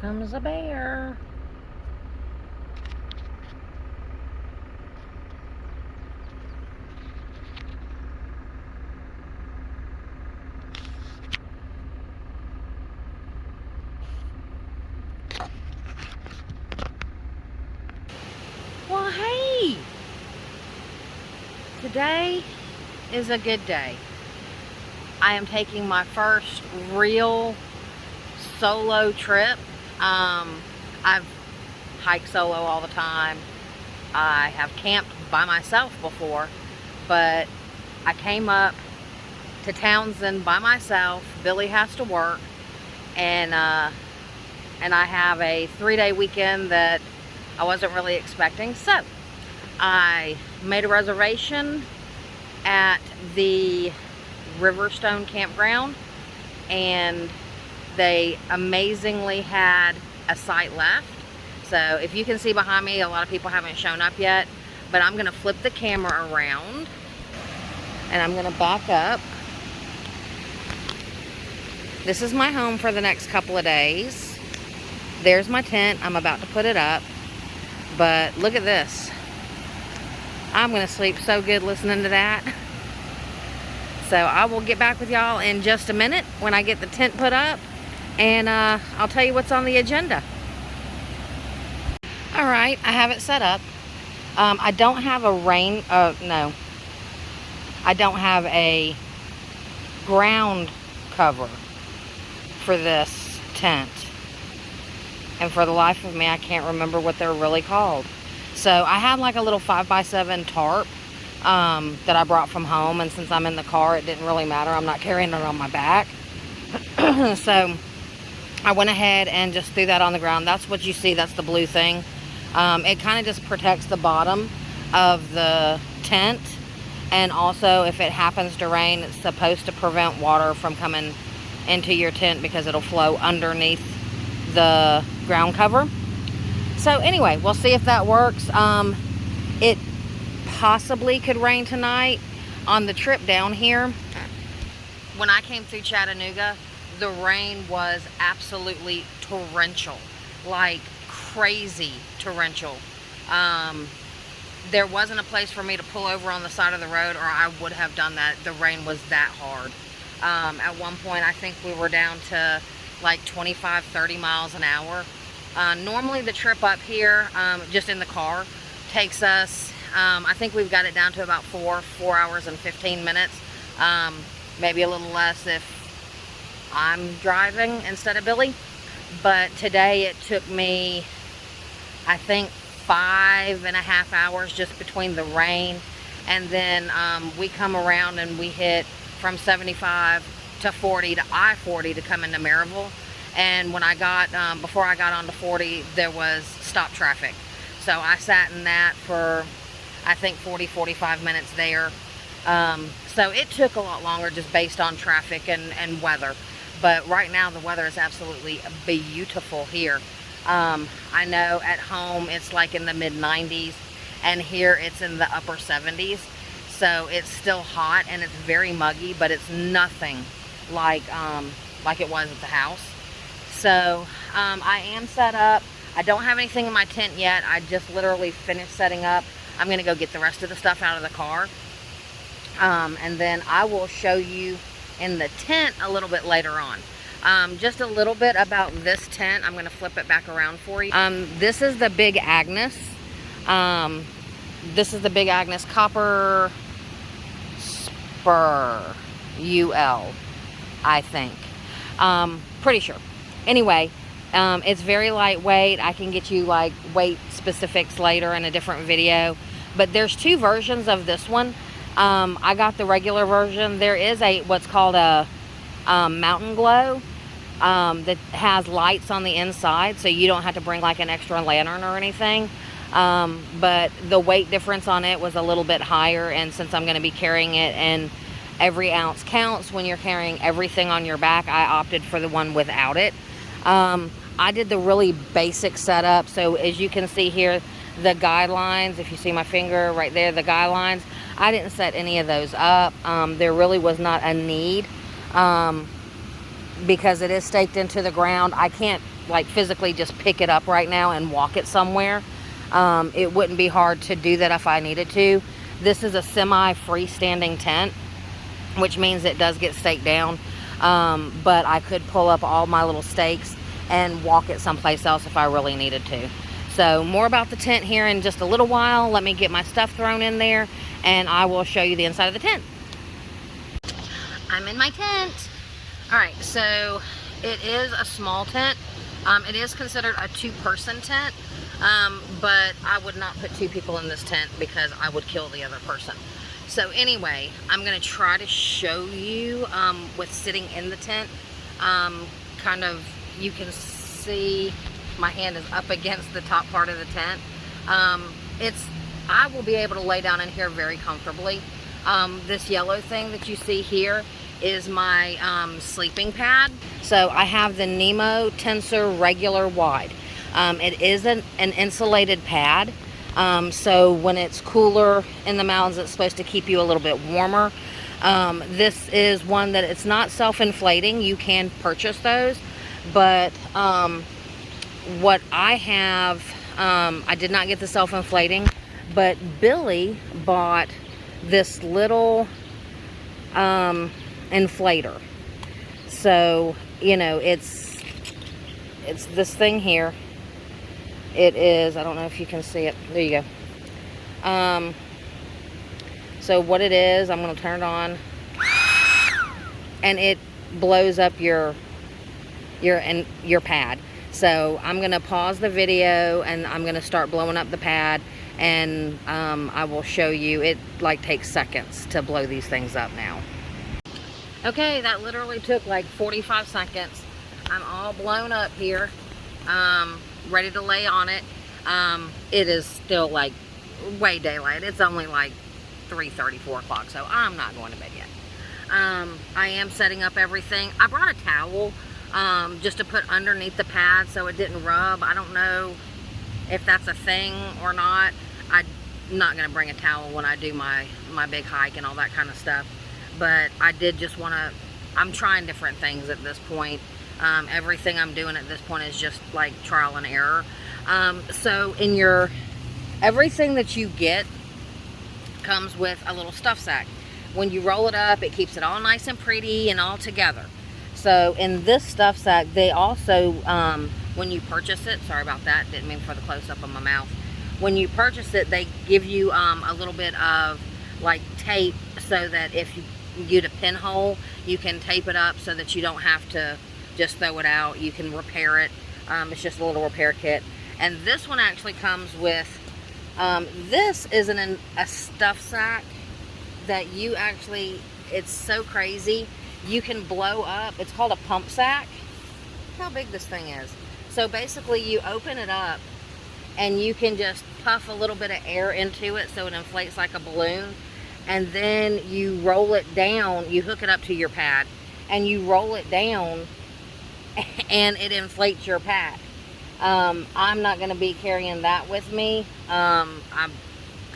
comes a bear. Well, hey! Today is a good day. I am taking my first real solo trip. I've hiked solo all the time. I have camped by myself before, but I came up to Townsend by myself. Billy has to work, and I have a 3-day weekend that I wasn't really expecting. So I made a reservation at the Riverstone campground, and they amazingly had a site left. So if you can see behind me, a lot of people haven't shown up yet, but I'm gonna flip the camera around and I'm gonna back up. This is my home for the next couple of days. There's my tent. I'm about to put it up, but look at this. I'm gonna sleep so good listening to that. So I will get back with y'all in just a minute when I get the tent put up, and I'll tell you what's on the agenda. All right, I have it set up. I don't have a I don't have a ground cover for this tent. And for the life of me, I can't remember what they're really called. So I had like a little 5x7 tarp that I brought from home, and since I'm in the car, it didn't really matter. I'm not carrying it on my back. So I went ahead and just threw that on the ground. That's what you see. That's the blue thing. It kind of just protects the bottom of the tent, and also if it happens to rain, it's supposed to prevent water from coming into your tent because it'll flow underneath the ground cover. So anyway, we'll see if that works. It possibly could rain tonight. On the trip down here, when I came through Chattanooga, the rain was absolutely torrential, like crazy torrential. There wasn't a place for me to pull over on the side of the road, or I would have done that. The rain was that hard. At one point, I think we were down to like 25-30 miles an hour. Normally the trip up here, just in the car, takes us, I think we've got it down to about 4 hours and 15 minutes. Maybe a little less if I'm driving instead of Billy. But today it took me, I think, 5.5 hours just between the rain. And then we come around and we hit from 75 to 40 to I-40 to come into Maryville. And when I got, before I got onto 40, there was stop traffic. So I sat in that for, I think, 40-45 minutes there. So it took a lot longer just based on traffic and weather. But right now the weather is absolutely beautiful here. I know at home it's like in the mid-90s, and here it's in the upper 70s. So it's still hot and it's very muggy, but it's nothing like it was at the house. So I am set up. I don't have anything in my tent yet. I just literally finished setting up. I'm gonna go get the rest of the stuff out of the car. And then I will show you in the tent a little bit later on. Just a little bit about this tent. I'm gonna flip it back around for you. This is the Big Agnes. This is the Big Agnes Copper Spur UL, I think. Pretty sure. Anyway, it's very lightweight. I can get you like weight specifics later in a different video. But there's 2 versions of this one. I got the regular version. There is what's called a Mountain Glow that has lights on the inside, so you don't have to bring like an extra lantern or anything. But the weight difference on it was a little bit higher, and since I'm going to be carrying it and every ounce counts when you're carrying everything on your back, I opted for the one without it. I did the really basic setup. So as you can see here, the guidelines, if you see my finger right there, the guidelines, I didn't set any of those up. There really was not a need, because it is staked into the ground. I can't like physically just pick it up right now and walk it somewhere. It wouldn't be hard to do that if I needed to. This is a semi-freestanding tent, which means it does get staked down. But I could pull up all my little stakes and walk it someplace else if I really needed to. So more about the tent here in just a little while. Let me get my stuff thrown in there and I will show you the inside of the tent. I'm in my tent. All right, so it is a small tent. It is considered a two-person tent, but I would not put two people in this tent because I would kill the other person. So anyway, I'm gonna try to show you with sitting in the tent. Kind of, you can see my hand is up against the top part of the tent. I will be able to lay down in here very comfortably. This yellow thing that you see here is my sleeping pad. So I have the Nemo Tensor Regular Wide. It is an insulated pad. So when it's cooler in the mountains, it's supposed to keep you a little bit warmer. This is one that it's not self-inflating. You can purchase those, but what I have, I did not get the self-inflating, but Billy bought this little inflator. So, you know, it's this thing here. It is, I don't know if you can see it. There you go. So what it is, I'm going to turn it on, and it blows up your pad. So I'm going to pause the video and I'm going to start blowing up the pad, and I will show you. It like takes seconds to blow these things up now. Okay, that literally took like 45 seconds. I'm all blown up here, ready to lay on it. It is still like way daylight. It's only like 3:30, 4 o'clock, so I'm not going to bed yet. I am setting up everything. I brought a towel just to put underneath the pad so it didn't rub. I don't know if that's a thing or not. I'm not going to bring a towel when I do my big hike and all that kind of stuff, but I did just want to, I'm trying different things at this point. Everything I'm doing at this point is just like trial and error. So in your, everything that you get comes with a little stuff sack. When you roll it up, it keeps it all nice and pretty and all together. So in this stuff sack, they also, when you purchase it, sorry about that, didn't mean for the close-up on my mouth. When you purchase it, they give you a little bit of like tape so that if you get a pinhole, you can tape it up so that you don't have to just throw it out. You can repair it. It's just a little repair kit. And this one actually comes with, this is a stuff sack that you actually, it's so crazy. You can blow up, it's called a pump sack. Look how big this thing is. So basically you open it up and you can just puff a little bit of air into it so it inflates like a balloon. And then you roll it down, you hook it up to your pad and you roll it down and it inflates your pad. I'm not going to be carrying that with me. I'm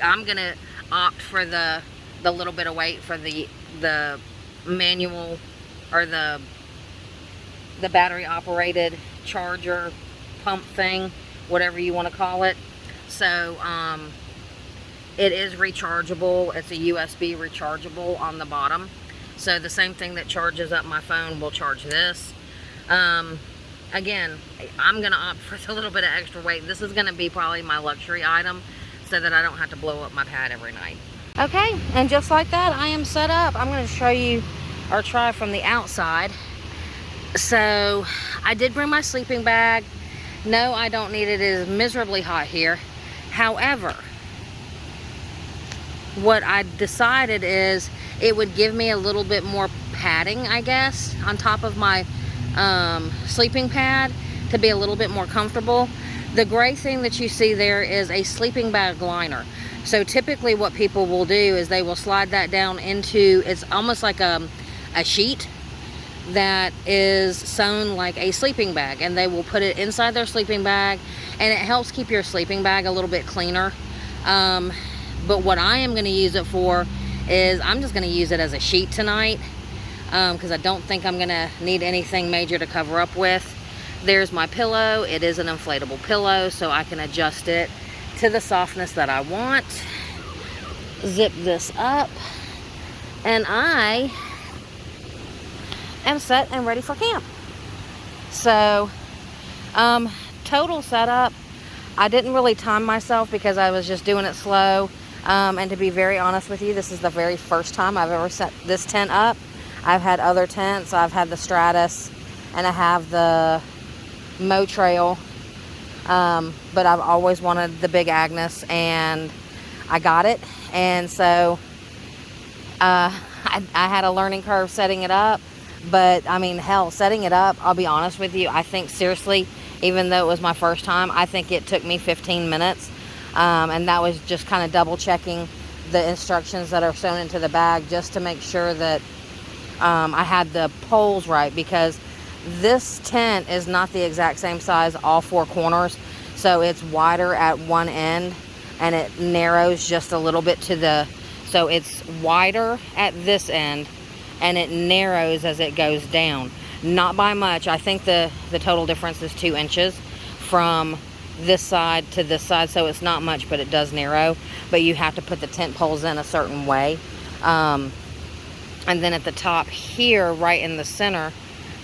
going to opt for the little bit of weight for the manual or the battery operated charger pump thing, whatever you want to call it. So it is rechargeable. It's a USB rechargeable on the bottom. So the same thing that charges up my phone will charge this. Again, I'm going to opt for a little bit of extra weight. This is going to be probably my luxury item so that I don't have to blow up my pad every night. Okay, and just like that, I am set up. I'm going to show you or try from the outside. So I did bring my sleeping bag. No, I don't need it. It is miserably hot here. However, what I decided is it would give me a little bit more padding, I guess, on top of my sleeping pad to be a little bit more comfortable. The gray thing that you see there is a sleeping bag liner. So typically what people will do is they will slide that down into, it's almost like a sheet that is sewn like a sleeping bag, and they will put it inside their sleeping bag, and it helps keep your sleeping bag a little bit cleaner. But what I am going to use it for is I'm just going to use it as a sheet tonight, because I don't think I'm going to need anything major to cover up with. There's my pillow. It is an inflatable pillow, so I can adjust it to the softness that I want. Zip this up, and I am set and ready for camp. So, total setup, I didn't really time myself because I was just doing it slow. And to be very honest with you, this is the very first time I've ever set this tent up. I've had other tents. I've had the Stratus, and I have the Mo Trail. But I've always wanted the Big Agnes, and I got it. And so I had a learning curve setting it up. But, I mean, hell, setting it up, I'll be honest with you, I think seriously, even though it was my first time, I think it took me 15 minutes. And that was just kind of double checking the instructions that are sewn into the bag just to make sure that I had the poles right, because this tent is not the exact same size all four corners. So it's wider at one end and it narrows just a little bit to the, so it's wider at this end and it narrows as it goes down. Not by much. I think the total difference is 2 inches from this side to this side, so it's not much, but it does narrow. But you have to put the tent poles in a certain way. And then at the top here, right in the center,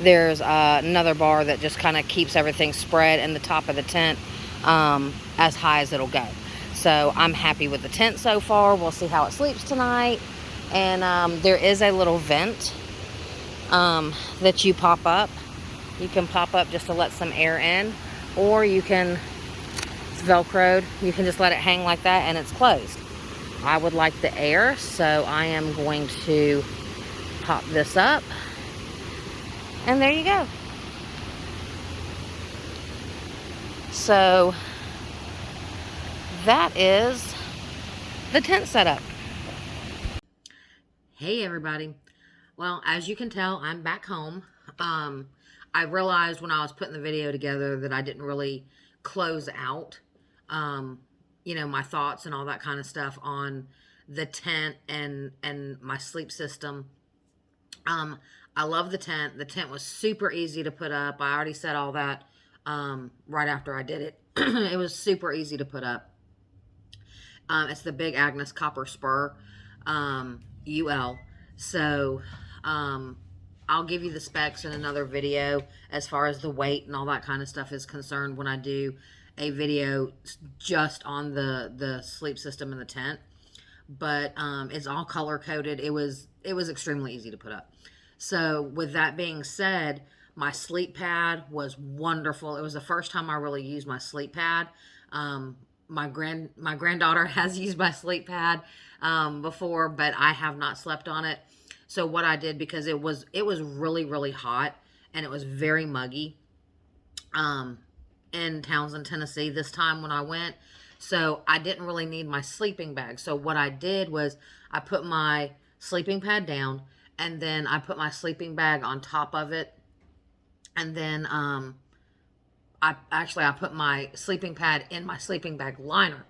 there's another bar that just kind of keeps everything spread in the top of the tent as high as it'll go. So I'm happy with the tent so far. We'll see how it sleeps tonight. And there is a little vent that you pop up. You can pop up just to let some air in, or you can, it's Velcroed, you can just let it hang like that and it's closed. I would like the air, so I am going to pop this up, and there you go. So that is the tent setup. Hey everybody. Well, as you can tell, I'm back home. I realized when I was putting the video together that I didn't really close out, you know, my thoughts and all that kind of stuff on the tent and my sleep system. I love the tent. The tent was super easy to put up. I already said all that right after I did it. It was super easy to put up. It's the Big Agnes Copper Spur UL. So I'll give you the specs in another video as far as the weight and all that kind of stuff is concerned when I do a video just on the sleep system in the tent. But it's all color coded. It was extremely easy to put up. So with that being said, my sleep pad was wonderful. It was the first time I really used my sleep pad. My granddaughter has used my sleep pad before, but I have not slept on it. So what I did, because it was really, really hot and it was very muggy in Townsend, Tennessee this time when I went. So I didn't really need my sleeping bag. So what I did was I put my sleeping pad down, and then I put my sleeping bag on top of it. And then I put my sleeping pad in my sleeping bag liner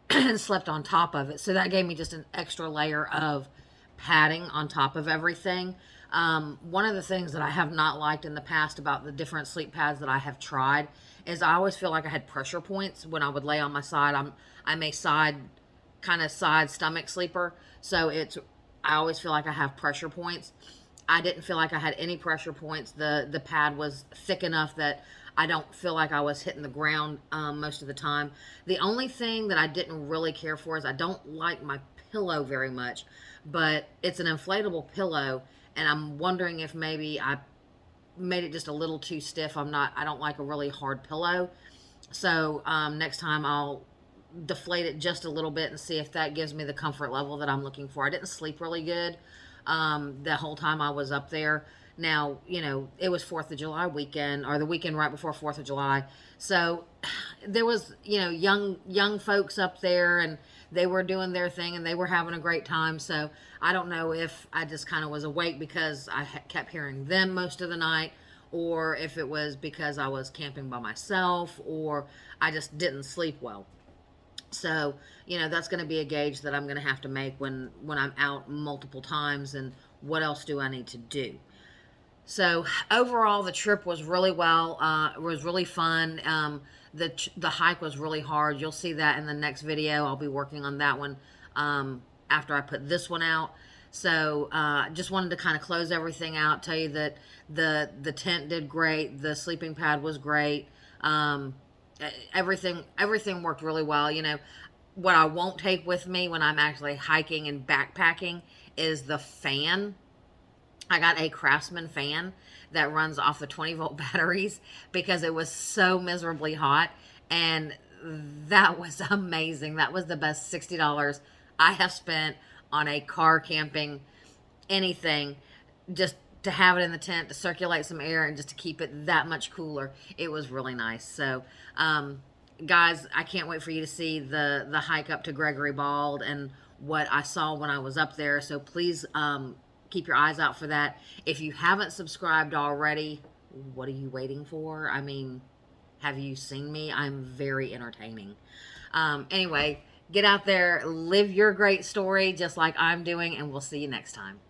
and slept on top of it. So that gave me just an extra layer of padding on top of everything. One of the things that I have not liked in the past about the different sleep pads that I have tried is I always feel like I had pressure points when I would lay on my side. I'm a side stomach sleeper. So I always feel like I have pressure points. I didn't feel like I had any pressure points. The pad was thick enough that I don't feel like I was hitting the ground most of the time. The only thing that I didn't really care for is I don't like my pillow very much, but it's an inflatable pillow, and I'm wondering if maybe I made it just a little too stiff. I don't like a really hard pillow. So next time I'll deflate it just a little bit and see if that gives me the comfort level that I'm looking for. I didn't sleep really good the whole time I was up there. Now, you know, it was 4th of July weekend, or the weekend right before 4th of July. So there was, you know, young folks up there, and they were doing their thing and they were having a great time. So I don't know if I just kind of was awake because I kept hearing them most of the night, or if it was because I was camping by myself, or I just didn't sleep well. So, you know, that's going to be a gauge that I'm going to have to make when I'm out multiple times, and what else do I need to do. So overall, the trip was really well. It was really fun. The hike was really hard. You'll see that in the next video. I'll be working on that one after I put this one out. So just wanted to kind of close everything out. Tell you that the tent did great. The sleeping pad was great. Everything worked really well. You know, what I won't take with me when I'm actually hiking and backpacking is the fan. I got a Craftsman fan that runs off the 20-volt batteries because it was so miserably hot. And that was amazing. That was the best $60 I have spent on a car, camping, anything, just to have it in the tent to circulate some air and just to keep it that much cooler. It was really nice. So, guys, I can't wait for you to see the hike up to Gregory Bald and what I saw when I was up there. So please keep your eyes out for that. If you haven't subscribed already, what are you waiting for? I mean, have you seen me? I'm very entertaining. Anyway, get out there, live your great story just like I'm doing, and we'll see you next time.